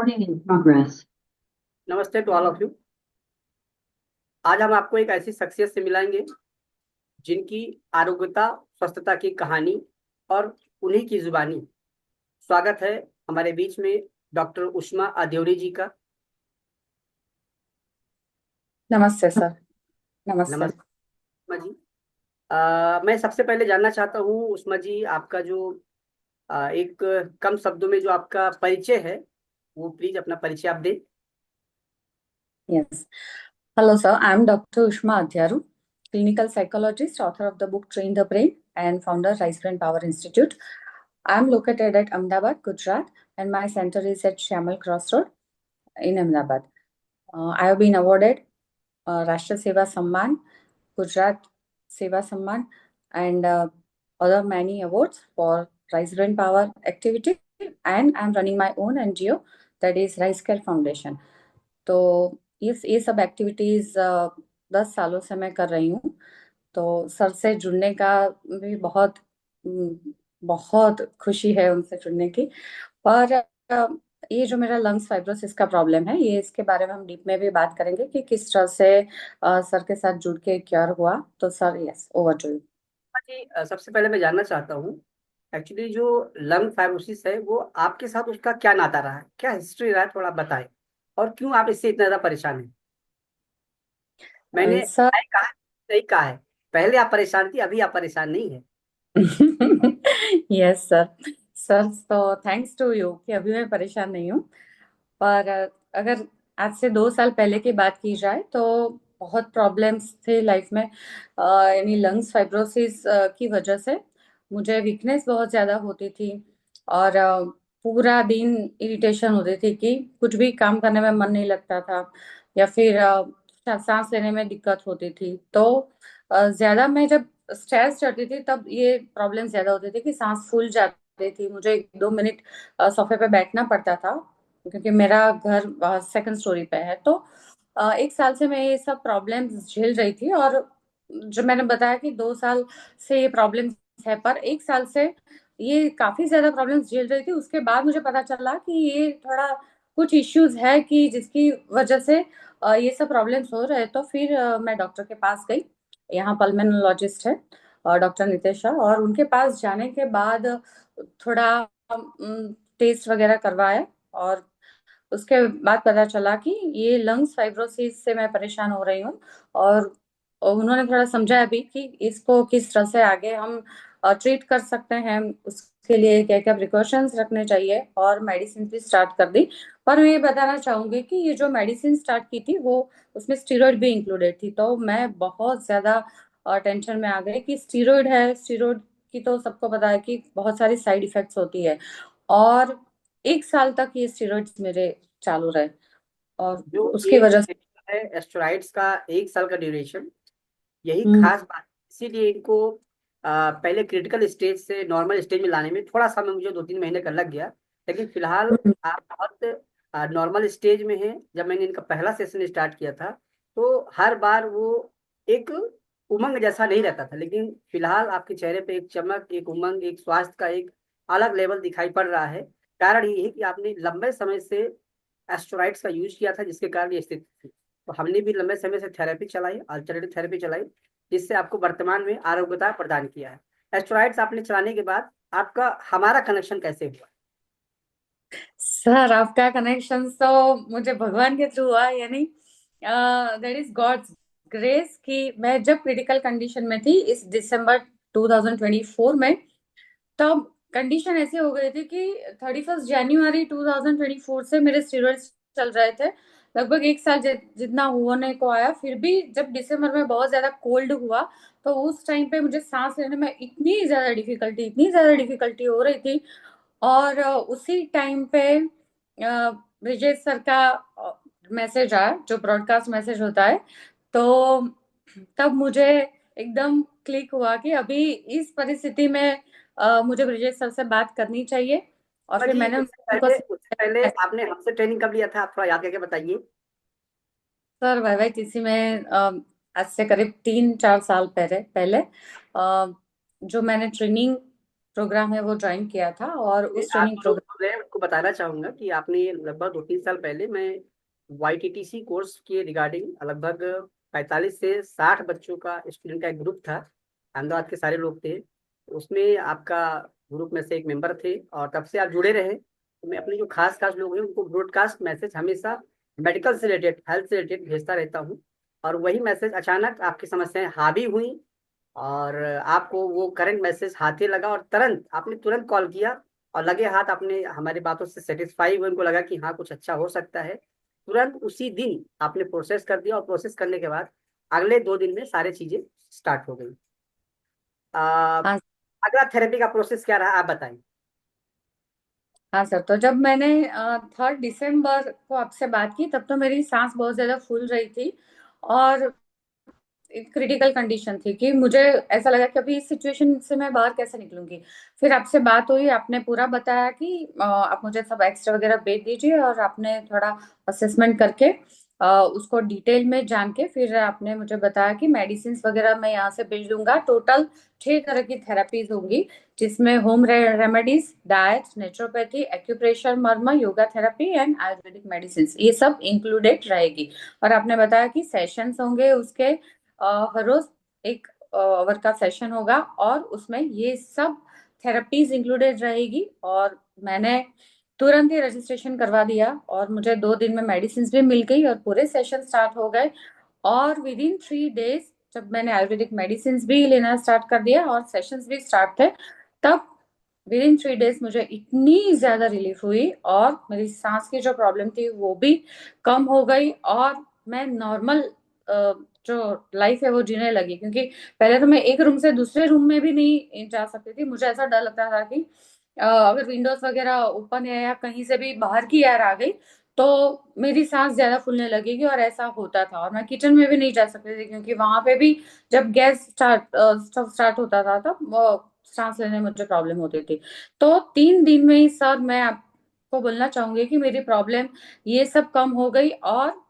Recording in progress. नमस्ते to all of you. आज हम आपको एक ऐसी शख्सियत से मिलाएंगे जिनकी आरोग्यता स्वस्थता की कहानी और उन्हीं की जुबानी। स्वागत है हमारे बीच में डॉक्टर उष्मा अध्योरी जी का। नमस्ते सर। नमस्ते। नमस्ते उष्मा जी। मैं सबसे पहले जानना चाहता हूँ उष्मा जी, आपका जो एक कम शब्दों में जो आपका परिचय है वो प्लीज अपना परिचय आप दें। Yes. Hello, sir. I'm Dr. Ushma Adhyaru, clinical psychologist, author of the book Train the Brain, and founder Rise Brain Power Institute. I'm located at Ahmedabad, Gujarat, and my center is at Shamal Crossroad in Ahmedabad. I have been awarded Rashtra Seva Samman, Gujarat Seva Samman, and other many awards for Rise Brain Power activity. And I'm running my own NGO, that is Rise Care Foundation. तो ये सब activities 10 सालों से मैं कर रही हूँ। तो सर से जुड़ने का भी बहुत खुशी है उनसे जुड़ने की। पर ये जो मेरा लंग्स फाइब्रोसिस का प्रॉब्लम है, ये इसके बारे में हम डीप में भी बात करेंगे कि किस तरह से सर के साथ जुड़ के क्योर हुआ। तो sir, yes, over to you. जी, सबसे पहले मैं जानना चाहता हूँ एक्चुअली जो लंग फाइब्रोसिस है वो आपके साथ उसका क्या नाता रहा है, क्या हिस्ट्री रहा है, थोड़ा बताएं। और क्यों आप इससे इतना ज्यादा परेशान हैं। मैंने सर सही कहा, सही कहा है। पहले आप परेशान थी, अभी आप परेशान नहीं है। Yes sir. सर, तो थैंक्स टू यू कि अभी मैं परेशान नहीं हूँ। पर अगर आज से 2 साल पहले की बात की जाए तो बहुत प्रॉब्लम्स थे लाइफ में। यानी लंग्स फाइब्रोसिस की वजह से मुझे वीकनेस बहुत ज़्यादा होती थी। और पूरा दिन इरिटेशन होती थी कि कुछ भी काम करने में मन नहीं लगता था, या फिर सांस लेने में दिक्कत होती थी। तो ज़्यादा मैं जब स्ट्रेस चढ़ती थी तब ये प्रॉब्लम ज़्यादा होती थी कि सांस फूल जाती थी। मुझे 1-2 मिनट सोफे पे बैठना पड़ता था, क्योंकि मेरा घर सेकंड स्टोरी पे है। तो 1 साल से मैं ये सब प्रॉब्लम्स झेल रही थी। और जो मैंने बताया कि 2 साल से ये प्रॉब्लम्स है, पर 1 साल से ये काफी ज्यादा प्रॉब्लम्स झेल रही थी। उसके बाद मुझे पता चला कि ये थोड़ा कुछ इश्यूज है कि जिसकी वजह से ये सब प्रॉब्लम्स हो रहे हैं। तो फिर मैं डॉक्टर के पास गई। यहाँ पल्मोनोलॉजिस्ट है डॉक्टर नितेशा, और उनके पास जाने के बाद थोड़ा टेस्ट वगैरह करवाया। और उसके बाद पता चला कि ये लंग्स फाइब्रोसिस से मैं परेशान हो रही हूँ। और उन्होंने थोड़ा समझाया भी कि इसको किस तरह से आगे हम ट्रीट कर सकते हैं, उसके लिए क्या क्या प्रिकॉशंस रखने चाहिए, और मेडिसिन भी स्टार्ट कर दी। पर मैं ये बताना चाहूंगी कि ये जो मेडिसिन स्टार्ट की थी वो उसमें स्टीरॉयड भी इंक्लूडेड थी। तो मैं बहुत ज्यादा टेंशन में आ गई कि स्टीरॉयड है। स्टीरॉयड की तो सबको पता है कि बहुत सारी साइड इफेक्ट्स होती है। और 1 साल तक ये स्टीरॉयड्स मेरे चालू रहे, और जो उसकी ये वजह से है एस्टेरॉइड्स का 1 साल का ड्यूरेशन, यही हम्म, खास बात है। इसीलिए इनको पहले क्रिटिकल स्टेज से नॉर्मल स्टेज में लाने में थोड़ा समय मुझे 2-3 महीने का लग गया। लेकिन फिलहाल हम्म, आप बहुत नॉर्मल स्टेज में हैं। जब मैंने इनका पहला सेशन स्टार्ट किया था तो हर बार वो एक उमंग जैसा नहीं रहता था, लेकिन फिलहाल आपके चेहरे पे एक चमक, एक उमंग, एक स्वास्थ्य का एक अलग लेवल दिखाई पड़ रहा है। कारण ये है कि आपने लंबे समय से एस्टेरॉइड्स का यूज किया था, जिसके कारण ये स्थिति थी। तो हमने भी लंबे समय से थेरेपी चलाई, अल्टरनेटिव थेरेपी चलाई, जिससे आपको वर्तमान में आरोग्यता प्रदान किया है। एस्टेरॉइड्स आपने चलाने के बाद आपका हमारा कनेक्शन कैसे हुआ। सर, आपका कनेक्शन तो मुझे भगवान के थ्रू हुआ। यानी दैट इज गॉड्स ग्रेस कि मैं जब क्रिटिकल कंडीशन में थी इस दिसंबर 2024 में, तब कंडीशन ऐसी हो गई थी कि 31 जनवरी 2024 से मेरे स्टीरॉइड्स चल रहे थे। लगभग 1 साल जितना होने को आया। फिर भी जब दिसंबर में बहुत ज्यादा कोल्ड हुआ तो उस टाइम पे मुझे सांस लेने में इतनी ज्यादा डिफिकल्टी हो रही थी। और उसी टाइम पे ब्रिजेश सर का मैसेज आया, जो ब्रॉडकास्ट मैसेज होता है। तो तब मुझे एकदम क्लिक हुआ कि अभी इस परिस्थिति में मुझे ब्रिजेश सर से बात करनी चाहिए। और फिर जी, मैंने उनको उससे पहले आपने हमसे ट्रेनिंग कब लिया था, आप थोड़ा याद करके बताइए। सर वाईवाईटीसी में आज से करीब 3-4 साल पहले पहले जो मैंने ट्रेनिंग प्रोग्राम है वो ज्वाइन किया था, और नहीं, उस आप ट्रेनिंग जो, प्रोग्राम। मैं आपको बताना चाहूंगा कि आपने लगभग 2-3 साल पहले मैं YTTC कोर्स के रिगार्डिंग लगभग 45 से 60 बच्चों का, स्टूडेंट का एक ग्रुप था। अहमदाबाद के सारे लोग थे, उसमें आपका ग्रुप में से एक मेंबर थे, और तब से आप जुड़े रहे। तो मैं अपने जो खास खास लोग हैं उनको ब्रॉडकास्ट मैसेज हमेशा मेडिकल से रिलेटेड, हेल्थ से रिलेटेड भेजता रहता हूँ। और वही मैसेज अचानक आपकी समस्याएं हावी हुई, और आपको वो करंट मैसेज हाथे लगा, और तुरंत आपने तुरंत कॉल किया, और लगे हाथ आपने हमारी बातों से सेटिस्फाई हुए, उनको लगा कि हाँ कुछ अच्छा हो सकता है। तुरंत उसी दिन आपने प्रोसेस कर दिया, और प्रोसेस करने के बाद अगले 2 दिन में सारी चीजें स्टार्ट हो गई। आ, हाँ। अगला थेरेपी का प्रोसेस क्या रहा, आप बताएं। हाँ सर, तो जब मैंने 3 दिसंबर को आपसे बात की, तब तो मेरी सांस बहुत ज्यादा फूल रही थी, और क्रिटिकल कंडीशन थी कि मुझे ऐसा लगा कि अभी इस सिचुएशन से मैं बाहर कैसे निकलूंगी। फिर आपसे बात हुई, आपने पूरा बताया कि आप मुझे सब एक्सरे वगैरह भेज दीजिए, और आपने थोड़ा असेसमेंट करके उसको डिटेल में जान के फिर आपने मुझे बताया कि मेडिसिन वगैरह मैं यहाँ से भेज दूंगा। टोटल 6 तरह की थेरेपीज होंगी, जिसमें home remedies, diet, naturopathy, acupressure, Marma, yoga therapy and Ayurvedic medicine, ये सब इंक्लूडेड रहेगी। और आपने बताया कि सेशंस होंगे उसके, हर रोज 1 आवर का सेशन होगा, और उसमें ये सब थेरेपीज इंक्लूडेड रहेगी। और मैंने तुरंत ही रजिस्ट्रेशन करवा दिया, और मुझे 2 दिन में मेडिसिन भी मिल गई और पूरे सेशन स्टार्ट हो गए। और विद इन 3 डेज जब मैंने आयुर्वेदिक मेडिसिन भी लेना स्टार्ट कर दिया और सेशंस भी स्टार्ट थे, तब विद इन 3 डेज मुझे इतनी ज्यादा रिलीफ हुई, और मेरी सांस की जो प्रॉब्लम थी वो भी कम हो गई, और मैं नॉर्मल जो लाइफ है वो जीने लगी। क्योंकि पहले तो मैं एक रूम से दूसरे रूम में भी नहीं जा सकती थी, मुझे ऐसा डर लगता था कि अगर विंडोज वगैरह ओपन है या कहीं से भी बाहर की एयर आ गई तो मेरी सांस ज्यादा फूलने लगेगी, और ऐसा होता था। और मैं किचन में भी नहीं जा सकती थी, क्योंकि वहां पे भी जब गैस स्टव स्टार्ट होता था तब वो सांस लेने में मुझे प्रॉब्लम होती थी। तो 3 दिन में ही सर मैं आपको बोलना चाहूंगी कि मेरी प्रॉब्लम ये सब कम हो गई, और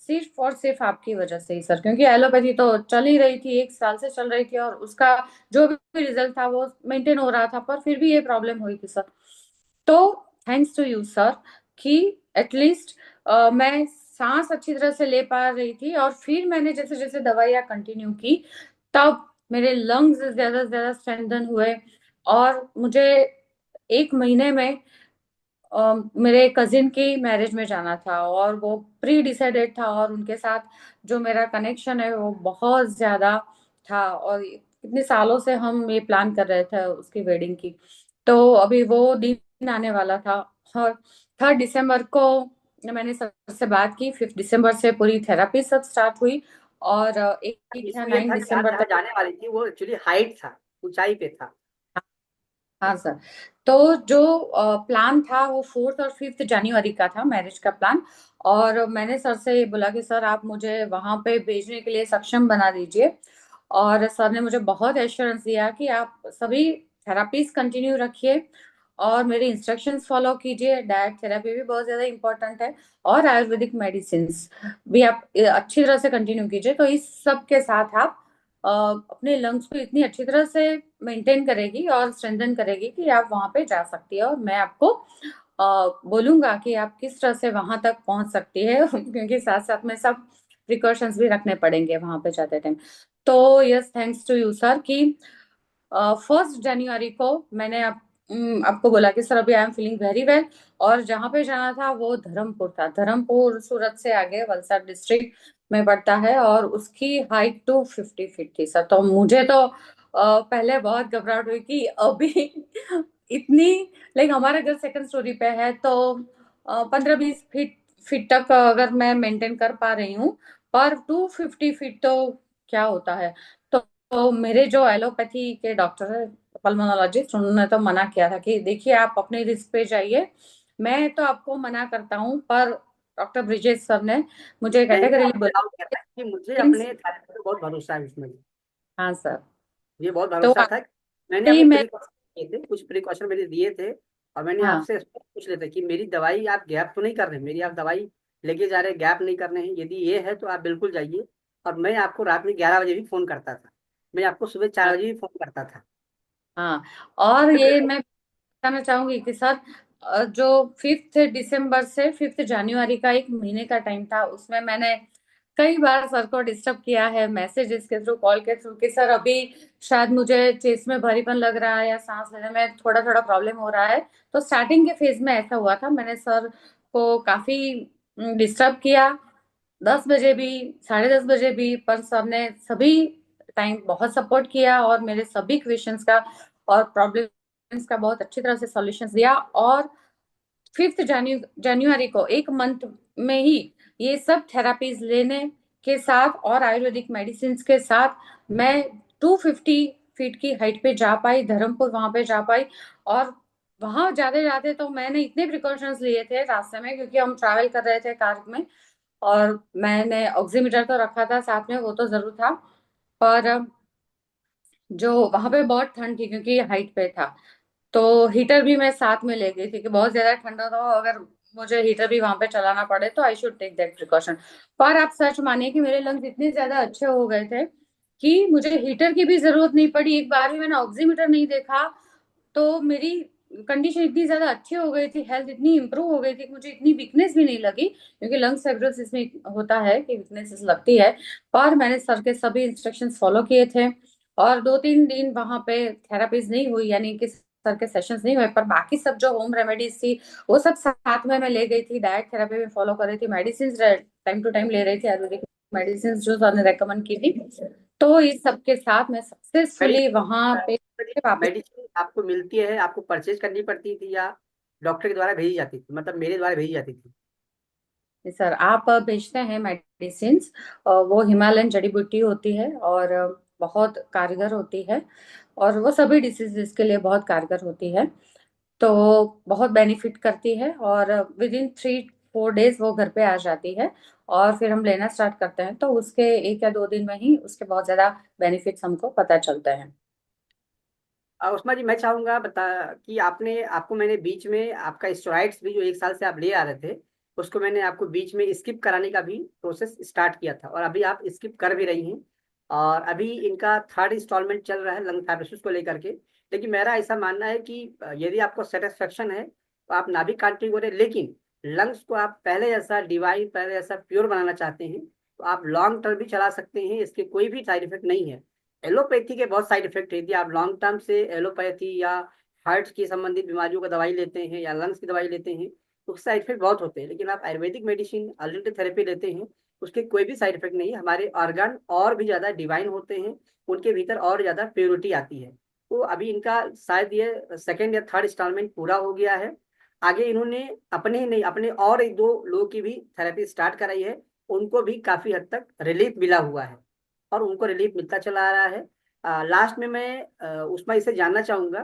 सिर्फ और सिर्फ आपकी वजह से ही सर। क्योंकि एलोपैथी तो चल ही रही थी, 1 साल से चल रही थी, और उसका जो भी रिजल्ट था वो मेंटेन हो रहा था, पर फिर भी ये प्रॉब्लम हुई थी सर। तो थैंक्स टू यू सर कि एटलीस्ट मैं सांस अच्छी तरह से ले पा रही थी, और फिर मैंने जैसे जैसे दवाइयाँ कंटिन्यू की, तब मेरे लंग्स ज्यादा से ज्यादा स्ट्रेंथन हुए। और मुझे 1 महीने में मेरे कजिन की मैरिज में जाना था, और वो प्री डिसाइडेड था, और उनके साथ जो मेरा कनेक्शन है वो बहुत ज्यादा था, और कितने सालों से हम ये प्लान कर रहे थे उसकी वेडिंग की। तो अभी वो दिन आने वाला था, और 3 दिसंबर को मैंने सर से बात की, 5 दिसंबर से पूरी थेरापी सब स्टार्ट हुई, और एक या इसमें ये नाइन था कि आप दिसंबर जहाँ तक। जाने वाली थी वो एक्चुअली हाइट था, ऊंचाई पे था। हाँ सर। तो जो प्लान था वो 4 और 5 जनवरी का था, मैरिज का प्लान। और मैंने सर से ये बोला कि सर आप मुझे वहां पे भेजने के लिए सक्षम बना दीजिए। और सर ने मुझे बहुत एश्योरेंस दिया कि आप सभी थेरापीज कंटिन्यू रखिए, और मेरे इंस्ट्रक्शंस फॉलो कीजिए। डाइट थेरेपी भी बहुत ज्यादा इंपॉर्टेंट है, और आयुर्वेदिक मेडिसिन भी आप अच्छी तरह से कंटिन्यू कीजिए। तो इस सब के साथ आप अपने लंग्स को इतनी अच्छी तरह से मेंटेन करेगी और स्ट्रेंथन करेगी कि आप वहां पे जा सकती है। और मैं आपको बोलूंगा कि आप किस तरह से वहां तक पहुंच सकती है क्योंकि साथ साथ में सब प्रिकॉशंस भी रखने पड़ेंगे वहां पे जाते टाइम। तो yes, thanks to you sir कि 1 जनवरी को मैंने आपको बोला कि सर अभी I am feeling very well. और जहाँ पे जाना था वो धर्मपुर था। धर्मपुर सूरत से आगे वलसाड डिस्ट्रिक्ट में पड़ता है, और उसकी हाइट 250 फीट थी सर। तो मुझे तो पहले बहुत घबराहट हुई कि अभी इतनी, लाइक हमारा घर सेकंड स्टोरी पे है, तो 15-20 फीट फीट तक अगर मैं मेंटेन कर पा रही हूँ, पर 250 फीट तो क्या होता है। तो मेरे जो एलोपैथी के डॉक्टर है, पल्मोनोलॉजिस्ट, उन्होंने तो मना किया था कि देखिए आप अपने रिस्क पे जाइए, मैं तो आपको मना करता हूँ। पर डॉक्टर ब्रिजेश सर ने मुझे मैं इनमें कैटेगरीली आपसे बोला डाउट करता कि मुझे मीन्स। अपने थेरेपी पे बहुत भरोसा है उसमें। हाँ सर। ये बहुत तो भरोसा था कि मैंने आते ही अपने मैं। प्रिकॉशन किए थे, कुछ प्रिकॉशन मैंने दिए थे। और मैंने हाँ। आपसे पूछ लेते कि मेरी दवाई आप गैप तो नहीं कर रहे, मेरी आप दवाई लेके जा रहे, गैप नहीं कर रहे हैं, यदि ये है तो आप बिल्कुल जाइए। और मैं आपको रात में 11 बजे भी फोन करता था, मैं आपको सुबह 4 बजे भी फोन करता था। हाँ, और ये मैं बताना चाहूंगी कि सर जो 5 दिसंबर से 5 जनवरी का एक महीने का टाइम था, उसमें मैंने कई बार सर को डिस्टर्ब किया है, मैसेजेस के थ्रू, कॉल के थ्रू, कि सर अभी शायद मुझे चेस्ट में भारीपन लग रहा है या सांस लेने में थोड़ा थोड़ा प्रॉब्लम हो रहा है। तो स्टार्टिंग के फेज में ऐसा हुआ था, मैंने सर को काफी डिस्टर्ब किया, 10 बजे भी, 10:30 बजे भी, पर सर ने सभी टाइम बहुत सपोर्ट किया और मेरे सभी क्वेश्चंस का और प्रॉब्लम्स का बहुत अच्छी तरह से सॉल्यूशंस दिया। और 5 जनवरी को, एक मंथ में ही, ये सब थेरापीज लेने के साथ और आयुर्वेदिक मेडिसिन के साथ मैं 250 फीट की हाइट पे जा पाई, धर्मपुर वहां पे जा पाई। और वहां जाते जाते तो मैंने इतने प्रिकॉशंस लिए थे रास्ते में, क्योंकि हम ट्रैवल कर रहे थे कार में, और मैंने ऑक्सीमीटर तो रखा था साथ में, वो तो जरूर था। पर जो वहां पे बहुत ठंड थी क्योंकि हाइट पे था, तो हीटर भी मैं साथ में ले गई थी कि बहुत ज्यादा ठंडा था, अगर मुझे हीटर भी वहां पे चलाना पड़े तो I should take that precaution. पर आप सच मानिए कि मेरे लंग्स इतने ज्यादा अच्छे हो गए थे कि मुझे हीटर की भी जरूरत नहीं पड़ी, एक बार भी मैंने ऑक्सीमीटर नहीं देखा। तो मेरी कंडीशन इतनी ज्यादा अच्छी हो गई थी, हेल्थ इतनी इंप्रूव हो गई थी कि मुझे इतनी वीकनेस भी नहीं लगी, क्योंकि लंग्स फाइब्रोसिस में होता है कि वीकनेस लगती है। पर मैंने सर के सभी इंस्ट्रक्शंस फॉलो किए थे, और 2-3 दिन वहां पे थेरापीज नहीं हुई, यानी कि सर के सेशंस नहीं हुए, पर बाकी सब जो होम रेमेडीज थी वो सब साथ में मैं ले गई थी, डाइट थेरेपी में फॉलो कर रही थी, मेडिसिन टाइम टू टाइम ले रही थी, आयुर्वेदिक मेडिसिन जो सर ने रेकमेंड की थी। तो इस सब के साथ मैं सक्सेसफुली वहां पे वापस। मेडिसिन आपको मिलती है, आपको परचेज करनी पड़ती थी या डॉक्टर के द्वारा भेजी जाती थी, मतलब मेरे द्वारा भेजी जाती थी? सर आप भेजते हैं मेडिसिन, वो हिमालयन जड़ी बूटी होती है और बहुत कारगर होती है, और वो सभी डिसीजेस के लिए बहुत कारगर होती है। तो बहुत बेनिफिट करती है, और विद इन 3-4 डेज वो घर पे आ जाती है, और फिर हम लेना स्टार्ट करते हैं, तो उसके 1 या 2 दिन में ही उसके बहुत ज्यादा बेनिफिट्स हमको पता चलते हैं। उस्मा जी, मैं चाहूंगा बता कि आपने आपको मैंने बीच में आपका स्टेरॉइड्स भी जो 1 साल से आप ले आ रहे थे, उसको मैंने आपको बीच में स्किप कराने का भी प्रोसेस स्टार्ट किया था, और अभी आप स्किप कर भी रही हैं। और अभी इनका थर्ड इंस्टॉलमेंट चल रहा है लंग फाइब्रोसिस को लेकर के। लेकिन मेरा ऐसा मानना है कि यदि आपको सेटिस्फेक्शन है तो आप ना भी कंटिन्यू करें, लेकिन लंग्स को आप पहले जैसा डिवाइन, पहले जैसा प्योर बनाना चाहते हैं तो आप लॉन्ग टर्म भी चला सकते हैं, इसके कोई भी साइड इफेक्ट नहीं है। एलोपैथी के बहुत साइड इफेक्ट है, यदि आप लॉन्ग टर्म से एलोपैथी या हार्ट की संबंधित बीमारियों का दवाई लेते हैं या लंग्स की दवाई लेते हैं तो उसके साइड इफेक्ट बहुत होते हैं। लेकिन आप आयुर्वेदिक मेडिसिन, अल्टरनेटिव थेरेपी लेते हैं, उसके कोई भी साइड इफेक्ट नहीं है। हमारे ऑर्गन और भी ज्यादा डिवाइन होते हैं, उनके भीतर और ज्यादा प्योरिटी आती है। तो अभी इनका शायद ये सेकेंड या थर्ड इंस्टॉलमेंट पूरा हो गया है। आगे इन्होंने अपने ही नहीं, अपने और 1-2 लोगों की भी थेरेपी स्टार्ट कराई है, उनको भी काफी हद तक रिलीफ मिला हुआ है, और उनको रिलीफ मिलता चला आ रहा है। लास्ट में मैं उसमें इसे जानना चाहूंगा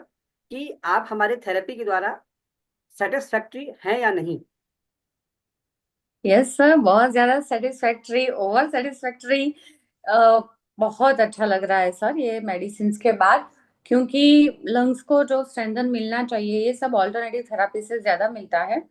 कि आप हमारे थेरेपी के द्वारा सेटिस्फैक्ट्री हैं या नहीं? यस सर, बहुत ज्यादा सेटिस्फैक्ट्री, ओवर सेटिस्फैक्ट्री। बहुत अच्छा लग रहा है सर ये मेडिसिन के बाद, क्योंकि लंग्स को जो स्ट्रेंथन मिलना चाहिए ये सब ऑल्टरनेटिव थेरापी से ज्यादा मिलता है।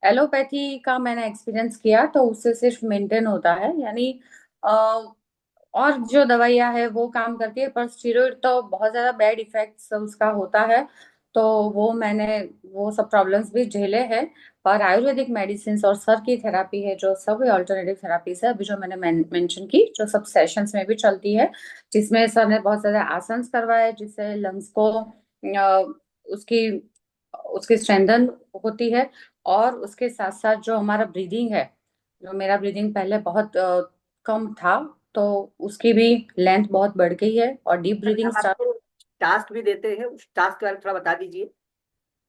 एलोपैथी का मैंने एक्सपीरियंस किया तो उससे सिर्फ मेंटेन होता है, यानी और जो दवाइयाँ है वो काम करती है, पर स्टीरॉइड तो बहुत ज्यादा बैड इफेक्ट्स उसका होता है। तो वो मैंने वो सब प्रॉब्लम्स भी झेले हैं। पर आयुर्वेदिक मेडिसिन और सर की थेरापी है, जो सब ऑल्टरनेटिव थेरापीज है, अभी जो मैंने मेंशन की, जो सब सेशंस में भी चलती है, जिसमें सर ने बहुत ज्यादा आसन करवाए जिससे लंग्स को उसकी उसकी स्ट्रेंथन होती है। और उसके साथ साथ जो हमारा ब्रीदिंग है, जो मेरा ब्रीदिंग पहले बहुत कम था, तो उसकी भी लेंथ बहुत बढ़ गई है, और डीप ब्रीदिंग हम स्टार्ट। आपको टास्क भी देते हैं, उस टास्क के बारे में थोड़ा बता दीजिए।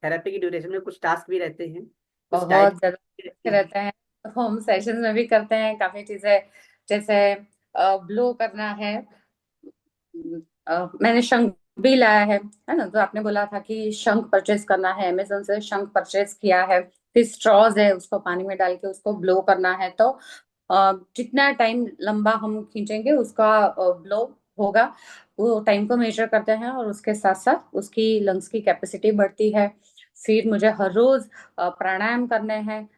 थेरेपी की ड्यूरेशन में कुछ टास्क भी रहते हैं, कुछ बहुत डाइट ज्यादा रहते हैं। रहते हैं, होम सेशंस में भी करते हैं काफी चीजें, जैसे ब्लो करना है। मैंने शंख भी लाया है ना, जो आपने बोला था कि शंख परचेज करना है, अमेजोन से शंख परचेज किया है। फिर स्ट्रॉज है, उसको पानी में डाल के उसको ब्लो करना है, तो जितना टाइम लंबा हम खींचेंगे उसका ब्लो होगा, वो टाइम को मेजर करते हैं, और उसके साथ साथ उसकी लंग्स की कैपेसिटी बढ़ती है। फिर मुझे हर रोज प्राणायाम करने हैं,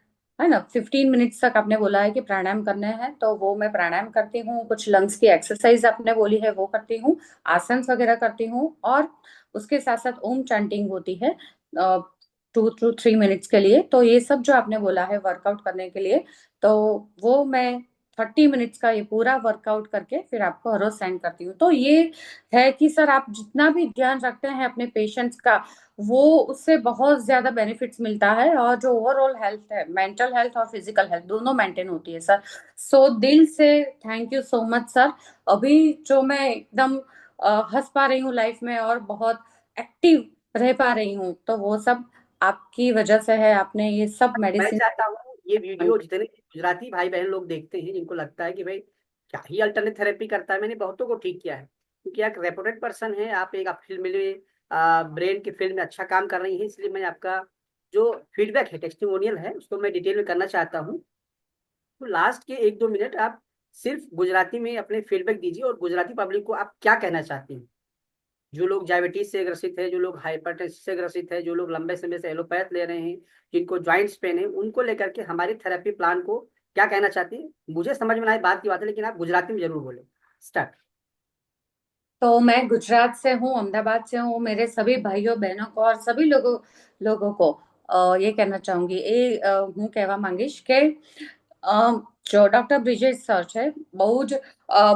है ना, 15 मिनट्स तक आपने बोला है कि प्राणायाम करने हैं, तो वो मैं प्राणायाम करती हूँ। कुछ लंग्स की एक्सरसाइज आपने बोली है वो करती हूँ, आसन वगैरह करती हूँ, और उसके साथ साथ ओम चैंटिंग होती है 2 to 3 मिनट्स के लिए। तो ये सब जो आपने बोला है वर्कआउट करने के लिए, तो वो मैं 30 मिनट्स का ये पूरा वर्कआउट करके फिर आपको हर रोज सेंड करती हूँ। तो ये है कि सर आप जितना भी ध्यान रखते हैं अपने पेशेंट्स का, वो उससे बहुत ज्यादा बेनिफिट्स मिलता है, और जो ओवरऑल हेल्थ है, मेंटल हेल्थ और फिजिकल हेल्थ दोनों मेंटेन होती है सर। सो दिल से thank you so much sir. अभी जो मैं एकदम हंस पा रही हूँ लाइफ में और बहुत एक्टिव रह पा रही हूँ, तो वो सब आपकी वजह से है। आपने ये सब मैं मेडिसिन। चाहता हूँ ये वीडियो जितने गुजराती भाई बहन लोग देखते हैं, जिनको लगता है कि भाई क्या ही अल्टरनेट थेरेपी करता है, मैंने बहुतों को ठीक किया है, क्योंकि आप रेपुटेड पर्सन है, आप फील्ड में, ब्रेन की फील्ड में अच्छा काम कर रही है, इसलिए मैं आपका जो फीडबैक है, टेस्टिमोनियल है, उसको मैं डिटेल में करना चाहता हूँ। तो लास्ट के 1-2 मिनट आप सिर्फ गुजराती में अपने फीडबैक दीजिए, और गुजराती पब्लिक को आप क्या कहना चाहते हैं, जो लोग डायबिटीज से ग्रसित है, जो लोग हाइपरटेंशन से ग्रसित है, जो लोग लंबे समय से एलोपैथ ले रहे हैं, जिनको ज्वाइंट्स पेन है, उनको लेकर के हमारे थेरेपी प्लान को क्या कहना चाहती है। मुझे समझ में ना आए बात की बात है, लेकिन आप गुजराती में जरूर बोले। स्टार्ट। तो मैं गुजरात से हूँ, अहमदाबाद से हूँ। मेरे सभी भाइयों बहनों को और सभी लोगों लोगों को ये कहना चाहूंगी, ये હું કહેવા માંગીશ કે જો ડોક્ટર બ્રિજેશ સર છે, બહુ જ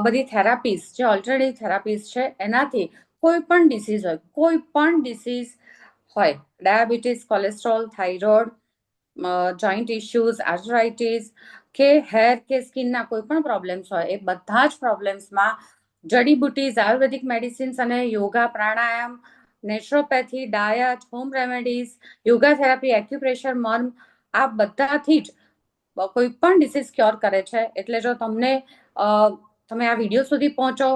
બધી થેરાપીસ જે ઓલ્ટરનેટિવ થેરાપીસ છે એનાથી કોઈ પણ ડિસીઝ હોય, કોઈ પણ ડિસીઝ હોય, diabetes, cholesterol, thyroid, joint issues, arthritis કે હેર કે સ્કિનના કોઈ પણ પ્રોબ્લેમ્સ હોય, એ બધા જ પ્રોબ્લેમ્સમાં જડીબુટીઝ, આયુર્વેદિક મેડિસિન્સ અને yoga, pranayama, naturopathy, diet, home remedies, yoga therapy, acupressure, મર્મ, આ બધાથી જ કોઈ પણ ડિસીઝ ક્યોર કરે છે। એટલે જો તમને તમે આ વિડીયો સુધી પહોંચો,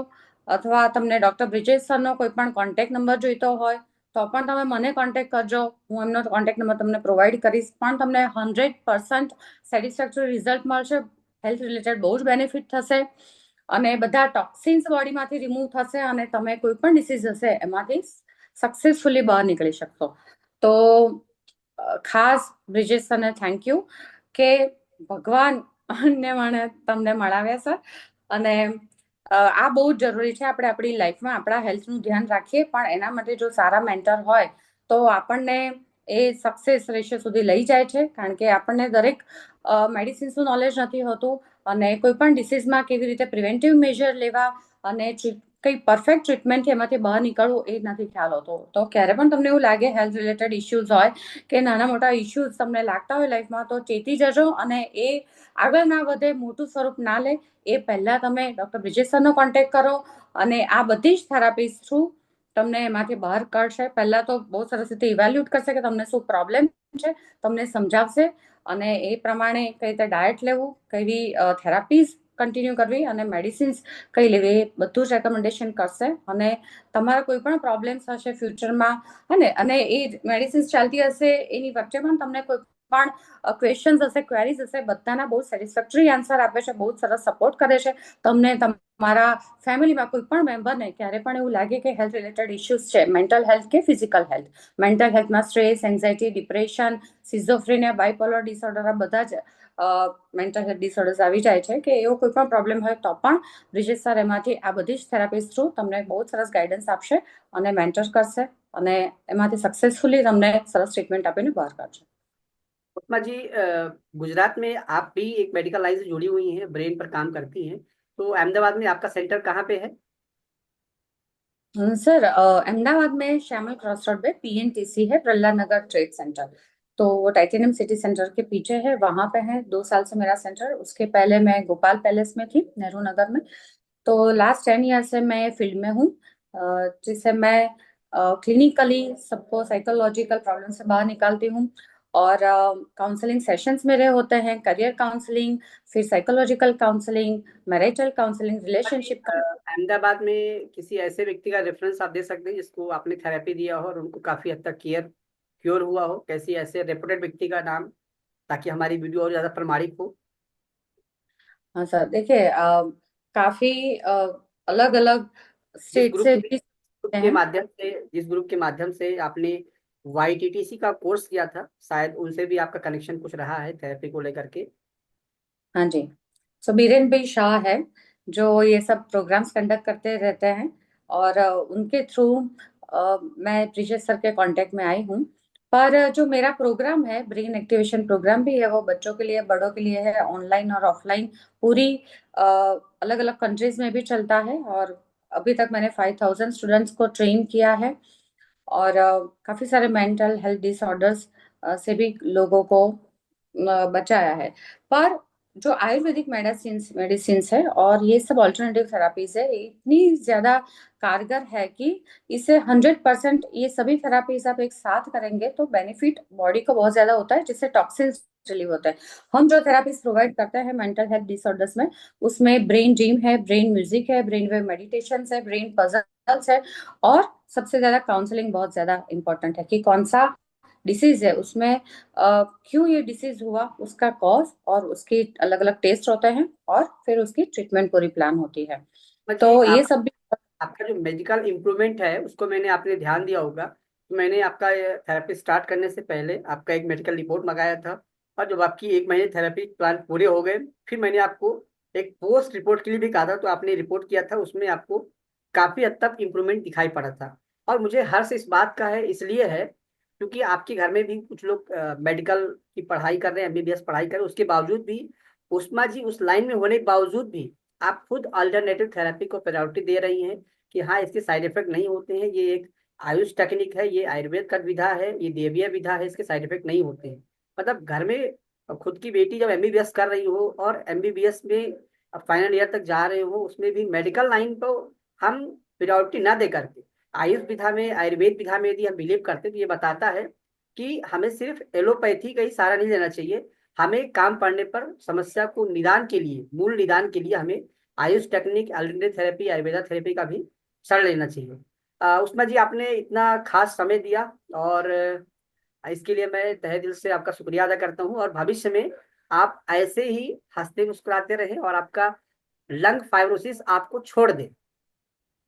અથવા તમને ડોક્ટર બ્રિજેશ સરનો કોઈ પણ કોન્ટેક્ટ નંબર જોઈતો હોય, તો પણ તમે મને કોન્ટેક્ટ કરજો, હું એમનો કોન્ટેક્ટ નંબર તમને પ્રોવાઈડ કરીશ। પણ તમને 100% સેટિસ્ફેક્ટરી રિઝલ્ટ મળશે, હેલ્થ રિલેટેડ બહુ જ બેનિફિટ થશે, અને બધા ટોક્સિન્સ બોડીમાંથી રિમૂવ થશે, અને તમે કોઈ પણ ડિસીઝ હશે એમાંથી સક્સેસફુલી બહાર નીકળી શકશો। તો ખાસ બ્રિજેશ સરને થેન્ક યુ કે ભગવાન ને મને તમને મળાવ્યા સર। અને આ બહુ જ જરૂરી છે, આપણે આપણી લાઈફમાં આપણા હેલ્થનું ધ્યાન રાખીએ, પણ એના માટે જો સારા મેન્ટર હોય તો આપણને એ સક્સેસ રેશિયો સુધી લઈ જાય છે। કારણ કે આપણને દરેક મેડિસિન્સનું નોલેજ નથી હોતું, અને કોઈ પણ ડિસીઝમાં કેવી રીતે પ્રિવેન્ટિવ મેજર લેવા અને કઈ પરફેક્ટ ટ્રીટમેન્ટથી એમાંથી બહાર નીકળવું એ નથી ખ્યાલ હોતો। તો ક્યારે પણ તમને એવું લાગે હેલ્થ રિલેટેડ ઇશ્યુઝ હોય કે નાના મોટા ઇશ્યુઝ તમને લાગતા હોય લાઈફમાં, તો ચેતી જજો, અને એ આગળ ના વધે, મોટું સ્વરૂપ ના લે, એ પહેલા તમે ડોક્ટર બ્રિજેશ સરનો કોન્ટેક્ટ કરો, અને આ બધી જ થેરાપીઝ થ્રુ તમને એમાંથી બહાર કાઢશે। પહેલા તો બહુ સરસ રીતે ઇવેલ્યુએટ કરશે કે તમને શું પ્રોબ્લેમ છે, તમને સમજાવશે, અને એ પ્રમાણે કઈ રીતે ડાયટ લેવું, કેવી થેરાપીઝ કન્ટિન્યુ કરવી, અને મેડિસિન્સ કઈ લેવી, એ બધું જ રેકમેન્ડેશન કરશે। અને તમારા કોઈ પણ પ્રોબ્લેમ્સ હશે ફ્યુચરમાં, અને એ મેડિસિન્સ ચાલતી હશે એની વચ્ચે પણ તમને કોઈ પણ ક્વેશ્ચન્સ હશે, ક્વેરીઝ હશે, બધાના બહુ સેટિસ્ફેક્ટરી આન્સર આપે છે, બહુ સરસ સપોર્ટ કરે છે તમને। તમારા ફેમિલીમાં કોઈ પણ મેમ્બરને ક્યારે પણ એવું લાગે કે હેલ્થ રિલેટેડ ઇશ્યુઝ છે, મેન્ટલ હેલ્થ કે ફિઝિકલ હેલ્થ, મેન્ટલ હેલ્થમાં stress, anxiety, depression, schizophrenia, bipolar disorder, આ બધા જ મેન્ટલ હેલ્થ ડિસઓર્ડર્સ આવી જાય છે, કે એવો કોઈ પણ પ્રોબ્લેમ હોય તો પણ બ્રિજેશ સર એમાંથી આ બધી જ થેરાપીઝ થ્રુ તમને બહુ સરસ ગાઈડન્સ આપશે અને મેન્ટર કરશે, અને એમાંથી સક્सेसफुली તમને સરસ ट्रीटमेंट આપીને બહાર કાઢશે। उपमा जी, गुजरात में आप भी एक मेडिकल लाइन से जुड़ी हुई हैं, ब्रेन पर काम करती हैं, तो अहमदाबाद में आपका सेंटर कहाँ पे है। सर अहमदाबाद में श्यामल क्रॉस रोड पे पीएनटीसी है, प्रहलाद नगर ट्रेड सेंटर। तो वो टाइटेनियम सिटी सेंटर के पीछे है, वहां पे है 2 साल से मेरा सेंटर। उसके पहले मैं गोपाल पैलेस में थी, नेहरू नगर में। तो लास्ट 10 ईयर से मैं फील्ड में हूँ, जिससे मैं क्लिनिकली सबको साइकोलॉजिकल प्रॉब्लम से बाहर निकालती हूँ, और काउंसलिंग सेशंस मेरे होते हैं, करियर काउंसलिंग, फिर साइकोलॉजिकल काउंसलिंग, मैरिटल काउंसलिंग, जी, रिलेशनशिप। अहमदाबाद में किसी ऐसे व्यक्ति का रेफरेंस आप दे सकते हैं जिसको आपने थेरेपी दिया हो और उनको काफी हद तक क्योर हुआ हो, कैसी ऐसे रेपुटेड व्यक्ति का नाम, ताकि हमारी वीडियो और ज्यादा प्रमाणिक हो। हाँ सर, देखिए काफी अलग अलग जिस स्टेट ग्रुप से के भी ग्रुप के हैं। माध्यम से जिस ग्रुप के माध्यम से आपने YTTC का कोर्स किया था, शायद उनसे भी आपका कनेक्शन कुछ रहा है थेरेपी को लेकर के। हाँ जी। सो बीरेन भाई शाह है जो ये सब प्रोग्राम्स कंडक्ट करते रहते हैं, और उनके थ्रू मैं प्रीशियस सर के कांटेक्ट में आई हूँ। पर जो मेरा प्रोग्राम है, ब्रेन एक्टिवेशन प्रोग्राम भी है, वो बच्चों के लिए बड़ों के लिए है, ऑनलाइन और ऑफलाइन पूरी अलग अलग कंट्रीज में भी चलता है। और अभी तक मैंने 5,000 स्टूडेंट्स को ट्रेन किया है, और काफी सारे मेंटल हेल्थ डिसऑर्डर्स से भी लोगों को बचाया है। पर जो आयुर्वेदिक मेडिसिन मेडिसिन्स है और ये सब ऑल्टरनेटिव थेरापीज है, इतनी ज्यादा कारगर है कि इसे 100% ये सभी थेरापीज आप एक साथ करेंगे तो बेनिफिट बॉडी को बहुत ज्यादा होता है, जिससे टॉक्सिन्स रिलीव होता है। हम जो थेरापीज प्रोवाइड करते हैं मेंटल हेल्थ डिसऑर्डर्स में, उसमें ब्रेन जिम है, ब्रेन म्यूजिक है, ब्रेन वेव मेडिटेशन है, ब्रेन पजल्स है, और सबसे ज्यादा काउंसलिंग बहुत ज्यादा इंपॉर्टेंट है कि कौन सा डिसीज है उसमें, क्यों ये डिसीज हुआ, उसका कॉज, और उसके अलग अलग टेस्ट होते हैं, और फिर उसकी ट्रीटमेंट पूरी प्लान होती है। जी, तो ये सब भी। आपका जो मेडिकल इम्प्रूवमेंट है उसको मैंने आपने ध्यान दिया होगा, तो मैंने आपका थेरेपी स्टार्ट करने से पहले आपका एक मेडिकल रिपोर्ट मंगाया था। और जब आपकी 1 महीने थेरेपी प्लान पूरे हो गए, फिर मैंने आपको एक पोस्ट रिपोर्ट के लिए भी कहा था, तो आपने रिपोर्ट किया था, उसमें आपको काफी हद तक इम्प्रूवमेंट दिखाई पड़ा था। और मुझे हर्ष इस बात का है, इसलिए है क्योंकि आपके घर में भी कुछ लोग मेडिकल की पढ़ाई कर रहे हैं, MBBS पढ़ाई कर रहे हैं, उसके बावजूद भी उस्मा जी उस लाइन में होने के बावजूद भी आप खुद अल्टरनेटिव थेरेपी को प्रायोरिटी दे रही हैं कि हाँ इसके साइड इफेक्ट नहीं होते हैं, ये एक आयुष टेक्निक है, ये आयुर्वेद का विधा है, ये देवीय विधा है, इसके साइड इफेक्ट नहीं होते हैं। मतलब घर में खुद की बेटी जब MBBS कर रही हो और MBBS में फाइनल ईयर तक जा रहे हो, उसमें भी मेडिकल लाइन को हम प्रायोरिटी ना दे करके आयुष विधा में, आयुर्वेद विधा में यदि हम बिलीव करते, तो ये बताता है कि हमें सिर्फ एलोपैथी का ही सहारा नहीं लेना चाहिए। हमें काम पड़ने पर समस्या को निदान के लिए, मूल निदान के लिए हमें Ayush technique, alternative therapy, Ayurveda therapy का भी शरण लेना चाहिए। उस्मा जी, आपने इतना खास समय दिया, और इसके लिए मैं तहे दिल से आपका शुक्रिया अदा करता हूँ। और भविष्य में आप ऐसे ही हंसते मुस्कुराते रहे और आपका लंग फाइब्रोसिस आपको छोड़ दे।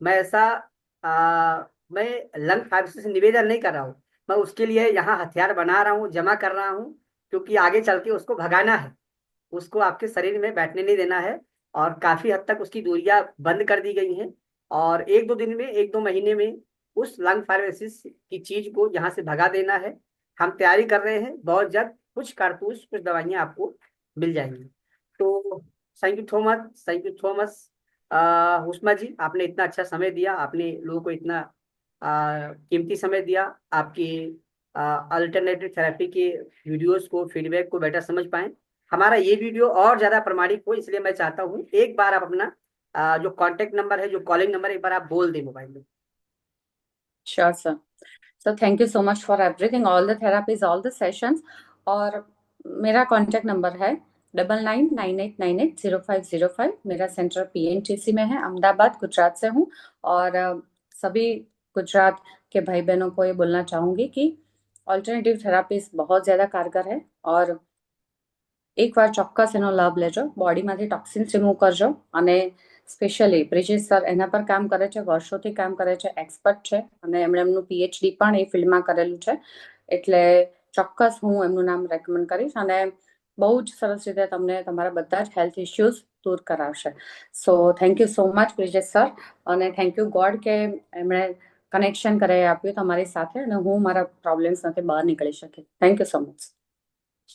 मैं ऐसा मैं लंग फाइब्रोसिस से निवेदन नहीं कर रहा हूँ, मैं उसके लिए यहाँ हथियार बना रहा हूँ, जमा कर रहा हूँ, क्योंकि आगे चल के उसको भगाना है, उसको आपके शरीर में बैठने नहीं देना है। और काफी हद तक उसकी दूरियां बंद कर दी गई हैं, और 1-2 दिन में, 1-2 महीने में उस लंग फाइब्रोसिस की चीज को यहाँ से भगा देना है। हम तैयारी कर रहे हैं, बहुत जल्द कुछ कारतूस, कुछ दवाइयाँ आपको मिल जाएंगी। तो thank you so much, thank you so much Usma ji, आपने इतना अच्छा समय दिया, आपने लोगों को इतना कीमती समय दिया। आपकी अल्टरनेटिव थेरेपी के वीडियोस को, फीडबैक को बेटर समझ पाए, हमारा ये वीडियो और ज्यादा प्रमाणिक हो, इसलिए मैं चाहता हूँ एक बार आप अपना जो कांटेक्ट नंबर है, जो कॉलिंग नंबर, एक बार आप बोल दें मोबाइल में। Sure sir. So thank you so much for everything, all the therapies, all the sessions. और मेरा कांटेक्ट नंबर है 9998980505। मेरा सेंटर PNTC में है, अहमदाबाद गुजरात से हूँ। और सभी गुजरात के भाई बहनों को ये बोलना चाहूंगी कि ऑल्टरनेटिव थेरापीज बहुत ज्यादा कारगर है, और એકવાર ચોક્કસ એનો લાભ લેજો, બોડીમાંથી ટોક્સિન્સ રિમૂવ કરજો। અને સ્પેશિયલી બ્રિજેશ સર એના પર કામ કરે છે, વર્ષોથી કામ કરે છે, એક્સપર્ટ છે, અને એમણે એમનું PhD પણ એ ફિલ્ડમાં કરેલું છે, એટલે ચોક્કસ હું એમનું નામ રેકમેન્ડ કરીશ, અને બહુ જ સરસ રીતે તમને તમારા બધા જ હેલ્થ ઇશ્યુઝ દૂર કરાવશે। So thank you so much Brijesh sir, અને થેન્ક યુ ગોડ કે એમણે કનેક્શન કરાવી આપ્યું તમારી સાથે, અને હું મારા પ્રોબ્લેમ્સમાંથી બહાર નીકળી શકી। Thank you so much.